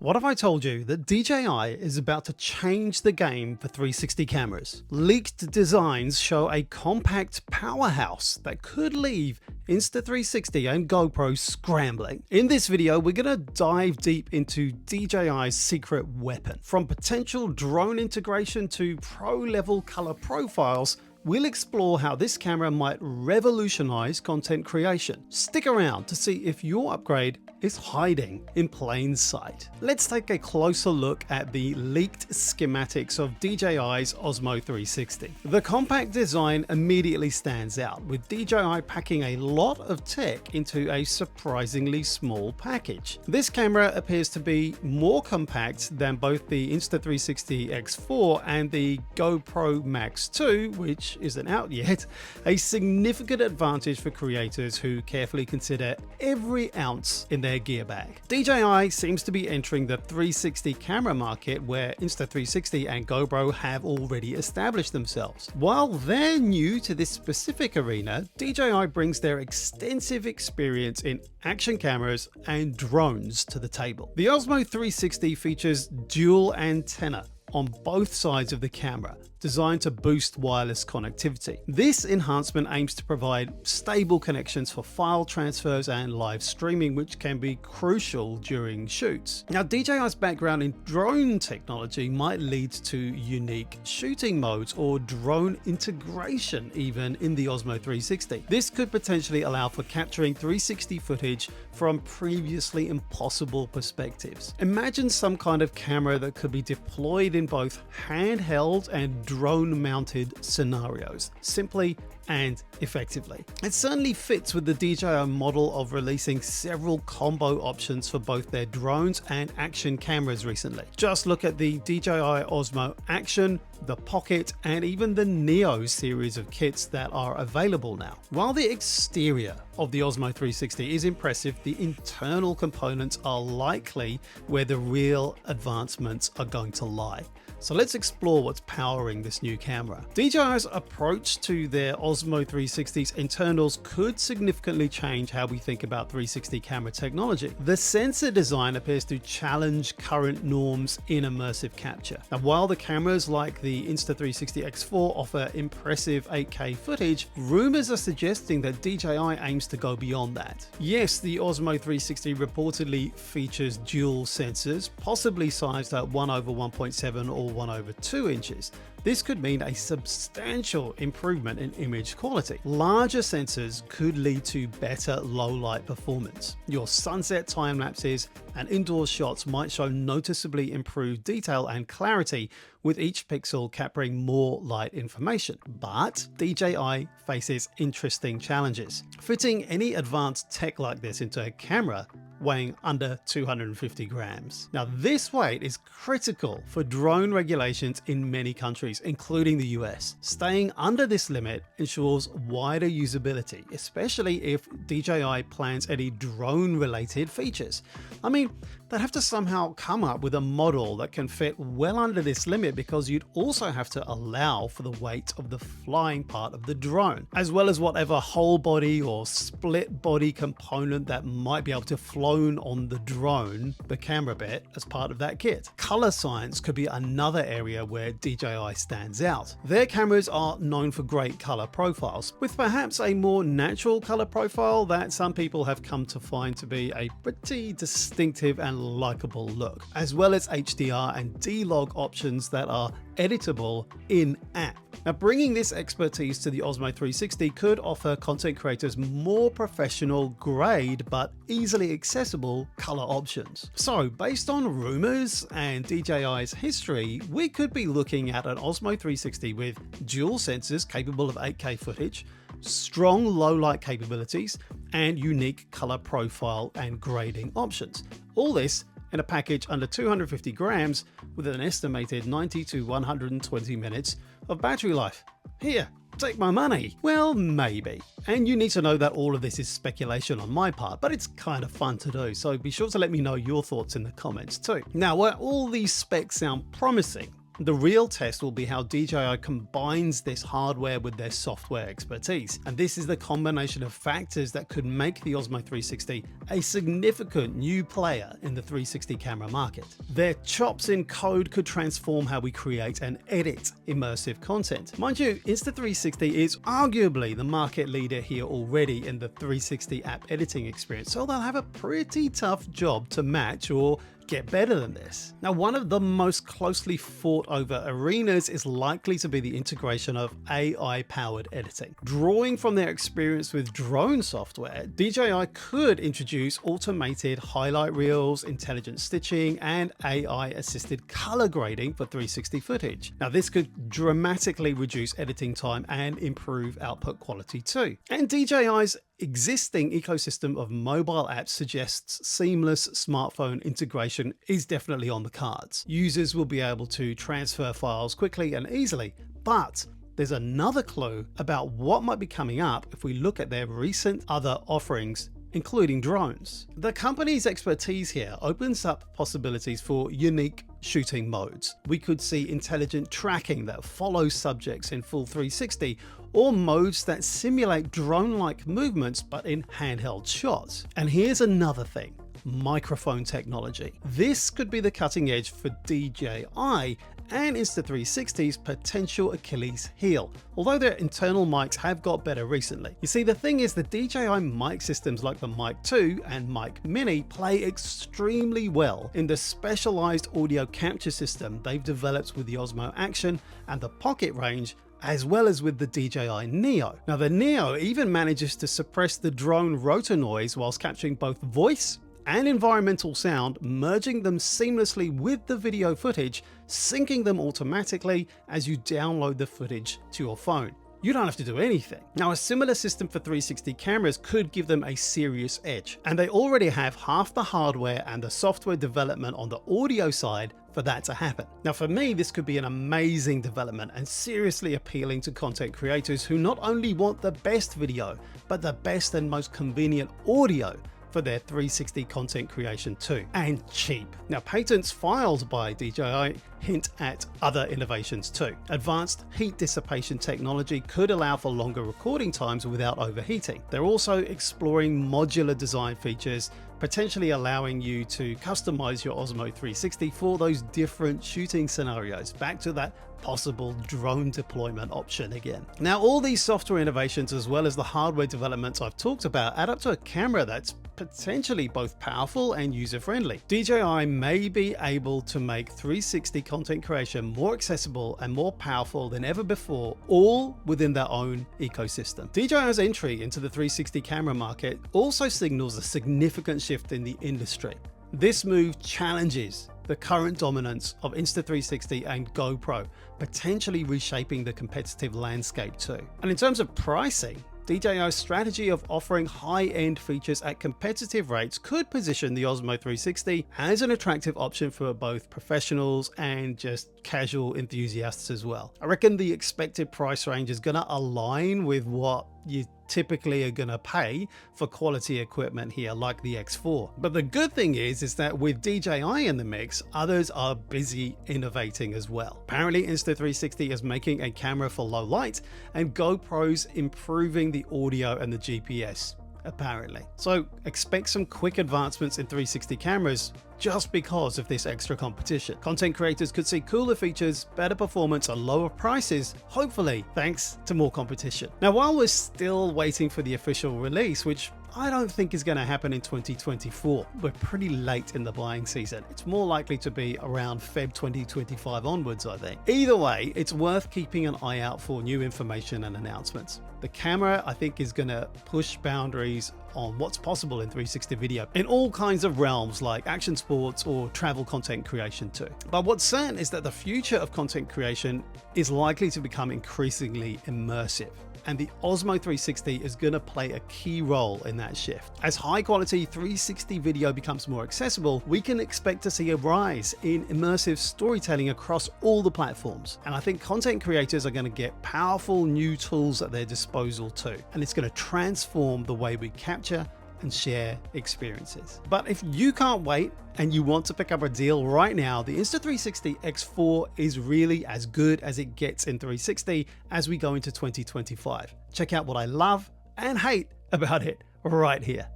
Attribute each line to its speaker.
Speaker 1: What if I told you that DJI is about to change the game for 360 cameras? Leaked designs show a compact powerhouse that could leave Insta360 and GoPro scrambling. In this video, we're going to dive deep into DJI's secret weapon. From potential drone integration to pro-level color profiles, we'll explore how this camera might revolutionize content creation. Stick around to see if your upgrade is hiding in plain sight. Let's take a closer look at the leaked schematics of DJI's Osmo 360. The compact design immediately stands out, with DJI packing a lot of tech into a surprisingly small package. This camera appears to be more compact than both the Insta360 X4 and the GoPro Max 2, which isn't out yet, a significant advantage for creators who carefully consider every ounce in their gear bag. DJI seems to be entering the 360 camera market where Insta360 and GoPro have already established themselves. While they're new to this specific arena, DJI brings their extensive experience in action cameras and drones to the table. The Osmo 360 features dual antenna on both sides of the camera, designed to boost wireless connectivity. This enhancement aims to provide stable connections for file transfers and live streaming, which can be crucial during shoots. Now, DJI's background in drone technology might lead to unique shooting modes or drone integration even in the Osmo 360. This could potentially allow for capturing 360 footage from previously impossible perspectives. Imagine some kind of camera that could be deployed in both handheld and drone-mounted scenarios, simply and effectively. It certainly fits with the DJI model of releasing several combo options for both their drones and action cameras recently. Just look at the DJI Osmo Action, the Pocket, and even the Neo series of kits that are available now. While the exterior of the Osmo 360 is impressive, the internal components are likely where the real advancements are going to lie. So let's explore what's powering this new camera. DJI's approach to their Osmo 360's internals could significantly change how we think about 360 camera technology. The sensor design appears to challenge current norms in immersive capture. Now, while the cameras like the Insta360 X4 offer impressive 8K footage, rumors are suggesting that DJI aims to go beyond that. Yes, the Osmo 360 reportedly features dual sensors, possibly sized at 1/1.7 or 1/2 inches. This could mean a substantial improvement in image quality. Larger sensors could lead to better low light performance. Your sunset time lapses and indoor shots might show noticeably improved detail and clarity, with each pixel capturing more light information. But DJI faces interesting challenges. Fitting any advanced tech like this into a camera weighing under 250 grams. Now, this weight is critical for drone regulations in many countries, including the US. Staying under this limit ensures wider usability, especially if DJI plans any drone-related features. I mean, they'd have to somehow come up with a model that can fit well under this limit, because you'd also have to allow for the weight of the flying part of the drone, as well as whatever whole body or split body component that might be able to flown on the drone, the camera bit, as part of that kit. Color science could be another area where DJI stands out. Their cameras are known for great color profiles, with perhaps a more natural color profile that some people have come to find to be a pretty distinctive and likable look, as well as HDR and D-Log options that are editable in-app. Now, bringing this expertise to the Osmo 360 could offer content creators more professional grade but easily accessible color options. So, based on rumors and DJI's history, we could be looking at an Osmo 360 with dual sensors capable of 8K footage, strong low light capabilities, and unique color profile and grading options. All this in a package under 250 grams with an estimated 90 to 120 minutes of battery life. Here, take my money. Well, maybe. And you need to know that all of this is speculation on my part, but it's kind of fun to do, so be sure to let me know your thoughts in the comments too. Now, where all these specs sound promising, the real test will be how DJI combines this hardware with their software expertise. And this is the combination of factors that could make the Osmo 360 a significant new player in the 360 camera market. Their chops in code could transform how we create and edit immersive content. Mind you, Insta360 is arguably the market leader here already in the 360 app editing experience, so they'll have a pretty tough job to match or get better than this. Now, one of the most closely fought over arenas is likely to be the integration of AI-powered editing. Drawing from their experience with drone software, DJI could introduce automated highlight reels, intelligent stitching, and AI-assisted color grading for 360 footage. Now, this could dramatically reduce editing time and improve output quality too. And DJI's existing ecosystem of mobile apps suggests seamless smartphone integration is definitely on the cards. Users will be able to transfer files quickly and easily, but there's another clue about what might be coming up if we look at their recent other offerings, including drones. The company's expertise here opens up possibilities for unique shooting modes. We could see intelligent tracking that follows subjects in full 360, or modes that simulate drone-like movements but in handheld shots. And here's another thing: microphone technology. This could be the cutting edge for DJI and Insta360's potential Achilles heel, although their internal mics have got better recently. You see, the thing is, the DJI mic systems like the Mic 2 and Mic Mini play extremely well in the specialized audio capture system they've developed with the Osmo Action and the Pocket range, as well as with the DJI Neo. Now, the Neo even manages to suppress the drone rotor noise whilst capturing both voice and environmental sound, merging them seamlessly with the video footage, syncing them automatically as you download the footage to your phone. You don't have to do anything. Now, a similar system for 360 cameras could give them a serious edge, and they already have half the hardware and the software development on the audio side for that to happen. Now, for me, this could be an amazing development and seriously appealing to content creators who not only want the best video, but the best and most convenient audio for their 360 content creation too, and cheap. Now, patents filed by DJI hint at other innovations too. Advanced heat dissipation technology could allow for longer recording times without overheating. They're also exploring modular design features, potentially allowing you to customize your Osmo 360 for those different shooting scenarios. Back to that possible drone deployment option again. Now, all these software innovations, as well as the hardware developments I've talked about, add up to a camera that's potentially both powerful and user-friendly. DJI may be able to make 360 content creation more accessible and more powerful than ever before, all within their own ecosystem. DJI's entry into the 360 camera market also signals a significant shift in the industry. This move challenges the current dominance of Insta360 and GoPro, potentially reshaping the competitive landscape too. And in terms of pricing, DJI's strategy of offering high-end features at competitive rates could position the Osmo 360 as an attractive option for both professionals and just casual enthusiasts as well. I reckon the expected price range is going to align with what you typically are going to pay for quality equipment here, like the X4. But the good thing is that with DJI in the mix, others are busy innovating as well. Apparently, Insta360 is making a camera for low light, and GoPro's improving the audio and the GPS, apparently. So expect some quick advancements in 360 cameras just because of this extra competition. Content creators could see cooler features, better performance, and lower prices, hopefully thanks to more competition. Now, while we're still waiting for the official release, which I don't think is going to happen in 2024. We're pretty late in the buying season. It's more likely to be around Feb 2025 onwards, I think. Either way, it's worth keeping an eye out for new information and announcements. The camera, I think, is going to push boundaries on what's possible in 360 video in all kinds of realms like action sports or travel content creation too. But what's certain is that the future of content creation is likely to become increasingly immersive, and the Osmo 360 is going to play a key role in that shift. As high quality 360 video becomes more accessible, we can expect to see a rise in immersive storytelling across all the platforms. And I think content creators are going to get powerful new tools at their disposal too. And it's going to transform the way we capture and share experiences. But if you can't wait and you want to pick up a deal right now, the Insta360 X4 is really as good as it gets in 360 as we go into 2025. Check out what I love and hate about it right here.